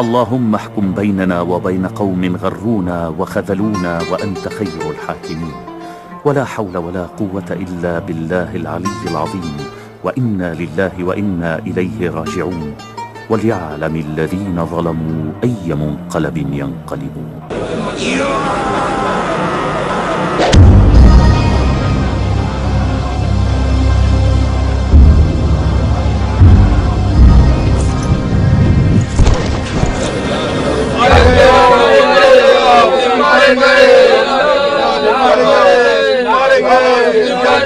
اللهم احكم بيننا وبين قوم غرونا وخذلونا وأنت خير الحاكمين ولا حول ولا قوة إلا بالله العلي العظيم وإنا لله وإنا إليه راجعون وليعلم الذين ظلموا أي منقلب ينقلبون.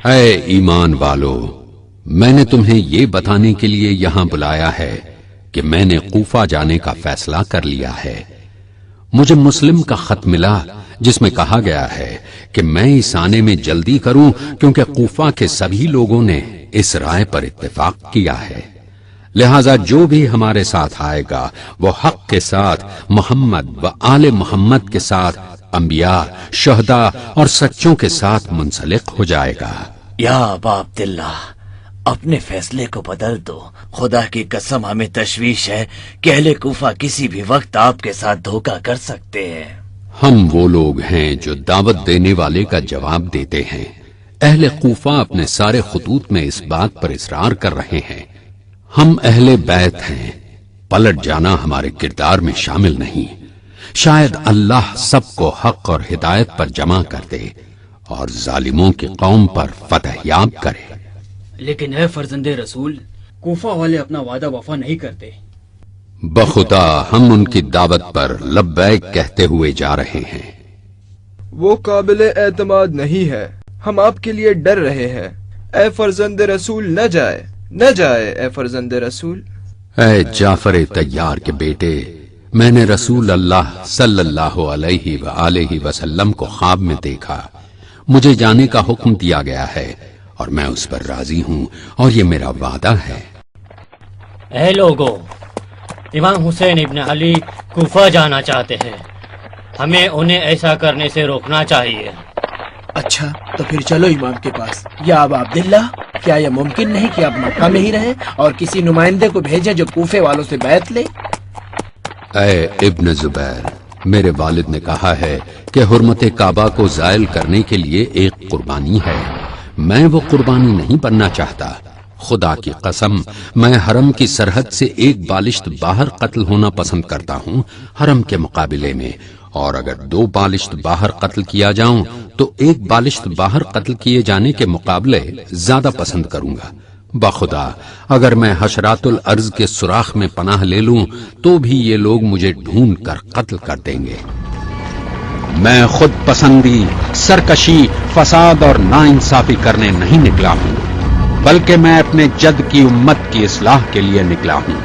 اے ایمان والو، میں نے تمہیں یہ بتانے کے لیے یہاں بلایا ہے کہ میں نے کوفہ جانے کا فیصلہ کر لیا ہے۔ مجھے مسلم کا خط ملا جس میں کہا گیا ہے کہ میں اس آنے میں جلدی کروں، کیونکہ کوفہ کے سبھی لوگوں نے اس رائے پر اتفاق کیا ہے۔ لہذا جو بھی ہمارے ساتھ آئے گا وہ حق کے ساتھ محمد و آل محمد کے ساتھ انبیاء، شہداء اور سچوں کے ساتھ منسلک ہو جائے گا۔ یا ابا عبداللہ، اپنے فیصلے کو بدل دو۔ خدا کی قسم ہمیں تشویش ہے کہ اہل کوفہ کسی بھی وقت آپ کے ساتھ دھوکہ کر سکتے ہیں۔ ہم وہ لوگ ہیں جو دعوت دینے والے کا جواب دیتے ہیں۔ اہل کوفہ اپنے سارے خطوط میں اس بات پر اصرار کر رہے ہیں۔ ہم اہل بیت ہیں، پلٹ جانا ہمارے کردار میں شامل نہیں۔ شاید اللہ سب کو حق اور ہدایت پر جمع کر دے اور ظالموں کی قوم پر فتح یاب کرے۔ لیکن اے فرزند رسول، کوفہ والے اپنا وعدہ وفا نہیں کرتے۔ بخدا ہم ان کی دعوت پر لبیک کہتے ہوئے جا رہے ہیں۔ وہ قابل اعتماد نہیں ہے، ہم آپ کے لیے ڈر رہے ہیں۔ اے فرزند رسول نہ جائے، نہ جائے اے فرزند رسول۔ اے جعفر طیار کے بیٹے، میں نے رسول اللہ صلی اللہ علیہ وآلہ وسلم کو خواب میں دیکھا۔ مجھے جانے کا حکم دیا گیا ہے اور میں اس پر راضی ہوں، اور یہ میرا وعدہ ہے۔ اے لوگو، امام حسین ابن علی کوفہ جانا چاہتے ہیں، ہمیں انہیں ایسا کرنے سے روکنا چاہیے۔ اچھا تو پھر چلو امام کے پاس۔ یا ابا عبداللہ، کیا یہ ممکن نہیں کہ آپ مکہ میں ہی رہیں اور کسی نمائندے کو بھیجیں جو کوفے والوں سے بیعت لے؟ اے ابن زبیر، میرے والد نے کہا ہے کہ حرمت کعبہ کو زائل کرنے کے لیے ایک قربانی ہے۔ میں وہ قربانی نہیں بننا چاہتا۔ خدا کی قسم، میں حرم کی سرحد سے ایک بالشت باہر قتل ہونا پسند کرتا ہوں حرم کے مقابلے میں، اور اگر 2 بالشت باہر قتل کیا جاؤں تو 1 بالشت باہر قتل کیے جانے کے مقابلے زیادہ پسند کروں گا۔ بخدا اگر میں حشرات الارض کے سوراخ میں پناہ لے لوں تو بھی یہ لوگ مجھے ڈھونڈ کر قتل کر دیں گے۔ میں خود پسندی، سرکشی، فساد اور ناانصافی کرنے نہیں نکلا ہوں، بلکہ میں اپنے جد کی امت کی اصلاح کے لیے نکلا ہوں۔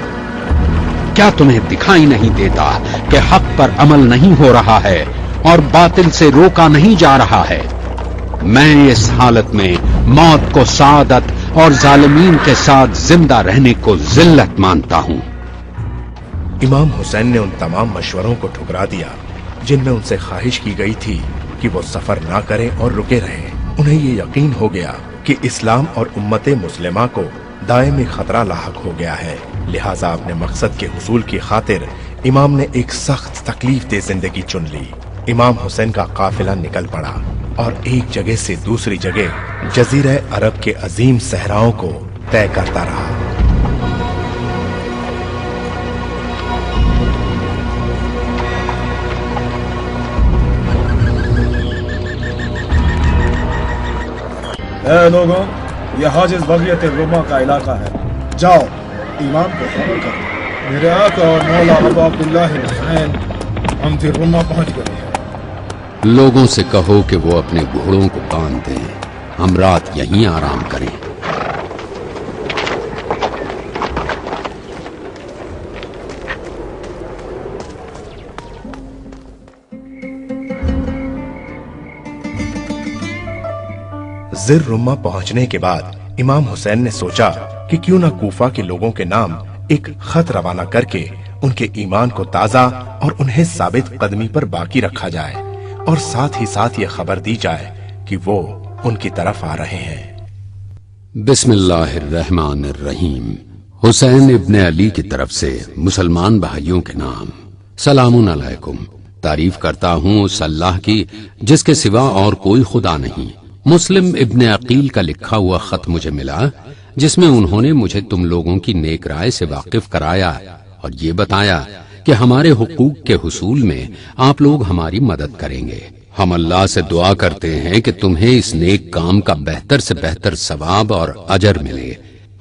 کیا تمہیں دکھائی نہیں دیتا کہ حق پر عمل نہیں ہو رہا ہے اور باطل سے روکا نہیں جا رہا ہے؟ میں اس حالت میں موت کو سعادت اور ظالمین کے ساتھ زندہ رہنے کو ذلت مانتا ہوں۔ امام حسین نے ان تمام مشوروں کو ٹھکرا دیا جن میں ان سے خواہش کی گئی تھی کہ وہ سفر نہ کریں اور رکے رہیں۔ انہیں یہ یقین ہو گیا کہ اسلام اور امت مسلمہ کو دائمی خطرہ لاحق ہو گیا ہے، لہٰذا اپنے مقصد کے حصول کی خاطر امام نے ایک سخت تکلیف دہ زندگی چن لی۔ امام حسین کا قافلہ نکل پڑا اور ایک جگہ سے دوسری جگہ جزیرہ عرب کے عظیم صحراؤں کو طے کرتا رہا۔ اے لوگوں، یہ حاجز بغیت الرما کا علاقہ ہے، جاؤ امام کو خبر کر دو۔ میرے آقا اور مولا ابا عبداللہ حسین ہم پھر رما پہنچ گئے ہیں۔ لوگوں سے کہو کہ وہ اپنے گھوڑوں کو باندھ دیں، ہم رات یہیں آرام کریں۔ زر رما پہنچنے کے بعد امام حسین نے سوچا کہ کیوں نہ کوفہ کے لوگوں کے نام ایک خط روانہ کر کے ان کے ایمان کو تازہ اور انہیں ثابت قدمی پر باقی رکھا جائے، اور ساتھ ہی ساتھ یہ خبر دی جائے کہ وہ ان کی طرف آ رہے ہیں۔ بسم اللہ الرحمن الرحیم۔ حسین ابن علی کی طرف سے مسلمان بھائیوں کے نام، سلام علیکم۔ تعریف کرتا ہوں اس اللہ کی جس کے سوا اور کوئی خدا نہیں۔ مسلم ابن عقیل کا لکھا ہوا خط مجھے ملا جس میں انہوں نے مجھے تم لوگوں کی نیک رائے سے واقف کرایا اور یہ بتایا کہ ہمارے حقوق کے حصول میں آپ لوگ ہماری مدد کریں گے۔ ہم اللہ سے دعا کرتے ہیں کہ تمہیں اس نیک کام کا بہتر سے بہتر ثواب اور اجر ملے۔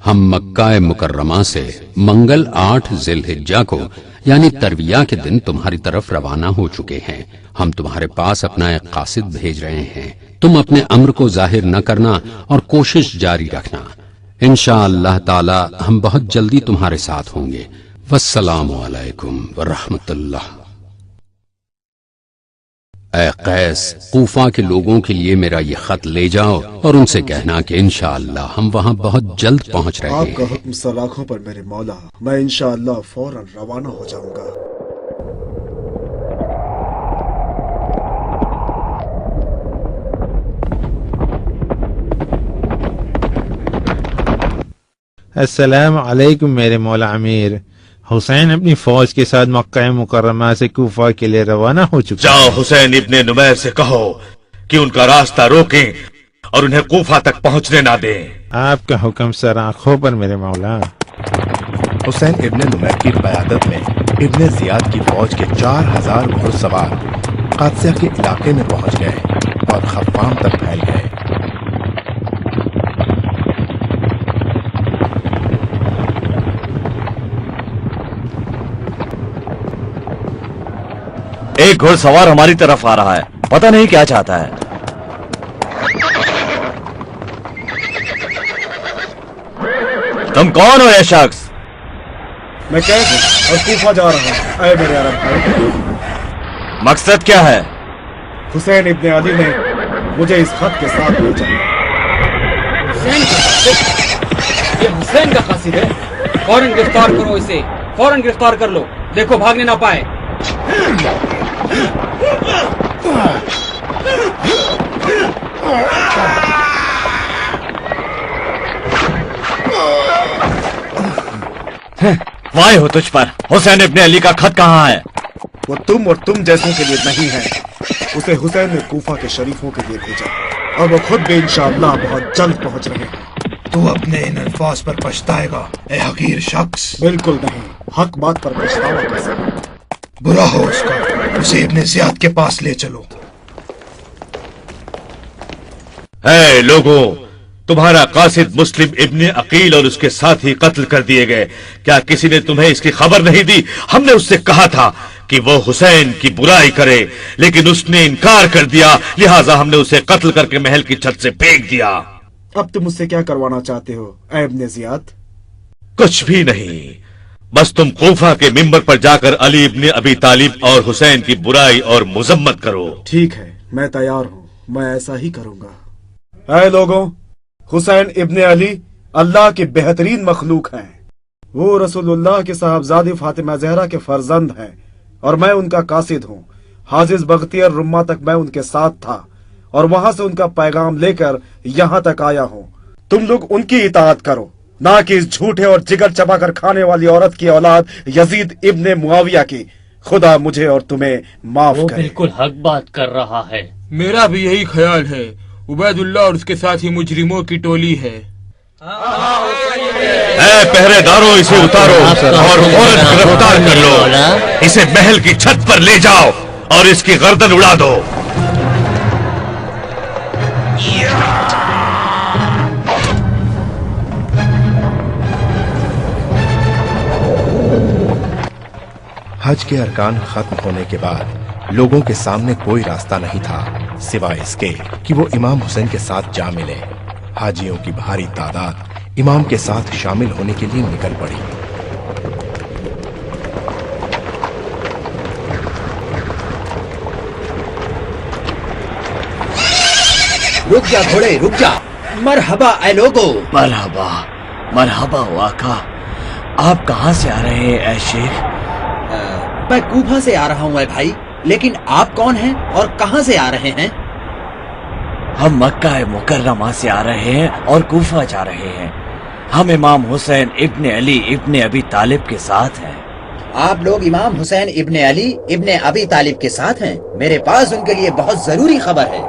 ہم مکہ مکرمہ سے منگل 8 ذی الحجہ کو یعنی ترویہ کے دن تمہاری طرف روانہ ہو چکے ہیں. ہم تمہارے پاس اپنا ایک قاصد بھیج رہے ہیں. تم اپنے امر کو ظاہر نہ کرنا اور کوشش جاری رکھنا. انشاءاللہ تعالی ہم بہت جلدی تمہارے ساتھ ہوں گے. والسلام علیکم ورحمۃ اللہ. اے قیس، کوفہ کے لوگوں کے لیے میرا یہ خط لے جاؤ اور ان سے کہنا کہ انشاءاللہ ہم وہاں بہت جلد پہنچ رہے ہیں. آپ کا حکم سلاخوں پر میرے مولا، میں انشاءاللہ فوراً روانہ ہو جاؤں گا. السلام علیکم میرے مولا امیر. حسین اپنی فوج کے ساتھ مکہ مکرمہ سے کوفہ کے لیے روانہ ہو چکے. جاؤ حسین ابن نمیر سے کہو کہ ان کا راستہ روکیں اور انہیں کوفہ تک پہنچنے نہ دیں. آپ کا حکم سر آنکھوں پر میرے مولا. حسین ابن نمیر کی قیادت میں ابن زیاد کی فوج کے 4000 گھڑ سوار قادسیہ کے علاقے میں پہنچ گئے اور خفام تک پھیل گئے. ایک گھوڑ سوار ہماری طرف آ رہا ہے، پتہ نہیں کیا چاہتا ہے. تم کون ہو یہ شخص؟ میں قیس ہوں اور کوفہ جا رہا ہوں. اے میرے عرب بھائی، مقصد کیا ہے؟ حسین ابن علی نے مجھے اس خط کے ساتھ بھیجا. یہ حسین کا قاصد ہے. فوراً گرفتار کرو اسے، فوراً گرفتار کر لو. دیکھو بھاگنے نہ پائے. وائے ہو تجھ پر. حسین ابن علی کا خط کہاں ہے؟ وہ تم اور تم جیسوں کے لیے نہیں ہے. اسے حسین نے کوفہ کے شریفوں کے لیے بھیجا اور وہ خود بھی انشاءاللہ بہت جلد پہنچ رہے ہیں. تو اپنے ان الفاظ پر پچھتائے گا اے حقیر شخص. بالکل نہیں. حق بات پر پچھتاوا کیسے؟ برا ہو اس کا. اسے ابن زیاد کے پاس لے چلو. اے لوگوں، تمہارا قاصد مسلم ابن عقیل اور اس کے ساتھی قتل کر دیے گئے. کیا کسی نے تمہیں اس کی خبر نہیں دی؟ ہم نے اس سے کہا تھا کہ وہ حسین کی برائی کرے، لیکن اس نے انکار کر دیا، لہٰذا ہم نے اسے قتل کر کے محل کی چھت سے پھینک دیا. اب تم مجھ سے کیا کروانا چاہتے ہو اے ابن زیاد؟ کچھ بھی نہیں، بس تم کوفہ کے ممبر پر جا کر علی ابن ابی طالب اور حسین کی برائی اور مذمت کرو. ٹھیک ہے، میں تیار ہوں. میں ایسا ہی کروں گا. اے لوگوں، حسین ابن علی اللہ کی بہترین مخلوق ہیں. وہ رسول اللہ کے صاحبزادی فاطمہ زہرا کے فرزند ہیں اور میں ان کا قاصد ہوں. حاجز بختیار رما تک میں ان کے ساتھ تھا اور وہاں سے ان کا پیغام لے کر یہاں تک آیا ہوں. تم لوگ ان کی اطاعت کرو، نہ کہ اس جھوٹے اور جگر چبا کر کھانے والی عورت کی اولاد یزید ابن معاویہ کی. خدا مجھے اور تمہیں معاف کرے. بالکل حق بات کر رہا ہے. میرا بھی یہی خیال ہے. عبید اللہ اور اس کے ساتھ ہی مجرموں کی ٹولی ہے. اے پہرے داروں، اسے اتارو اور فوراً گرفتار کر لو. اسے محل کی چھت پر لے جاؤ اور اس کی گردن اڑا دو. حج کے ارکان ختم ہونے کے بعد لوگوں کے سامنے کوئی راستہ نہیں تھا سوائے اس کے کہ وہ امام حسین کے ساتھ جا ملے. حاجیوں کی بھاری تعداد امام کے ساتھ شامل ہونے کے لیے نکل پڑی. رک جا گھوڑے، رک جا. مرحبا اے لوگو. مرحبا مرحبا آقا. آپ کہاں سے آ رہے ہیں اے شیخ؟ میں کوفہ سے آ رہا ہوں اے بھائی. لیکن آپ کون ہیں اور کہاں سے آ رہے ہیں؟ ہم مکہ مکرمہ سے آ رہے ہیں اور کوفہ جا رہے ہیں. ہم امام حسین ابن علی ابن ابی طالب کے ساتھ ہیں. آپ لوگ امام حسین ابن علی ابن ابی طالب کے ساتھ ہیں؟ میرے پاس ان کے لیے بہت ضروری خبر ہے.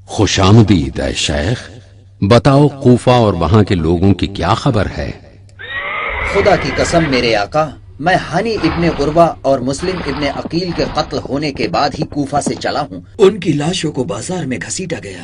خوش آمدید اے شیخ. بتاؤ کوفہ اور وہاں کے لوگوں کی کیا خبر ہے؟ خدا کی قسم میرے آقا، میں ہانی ابن عروہ اور مسلم ابن عقیل کے قتل ہونے کے بعد ہی کوفہ سے چلا ہوں. ان کی لاشوں کو بازار میں گھسیٹا گیا.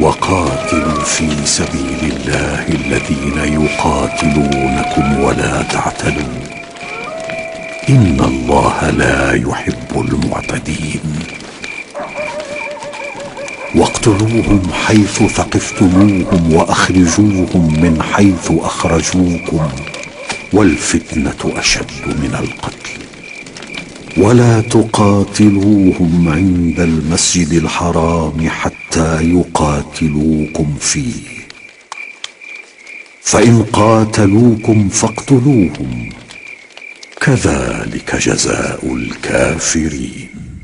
وقاتلوا في سبيل الله الذين يقاتلونكم ولا تعتدوا إن الله لا يحب المعتدين واقتلوهم حيث ثقفتموهم وأخرجوهم من حيث أخرجوكم والفتنة أشد من القتل ولا تقاتلوهم عند المسجد الحرام حتى يقاتلوكم فيه فإن قاتلوكم فاقتلوهم كذلك جزاء الكافرين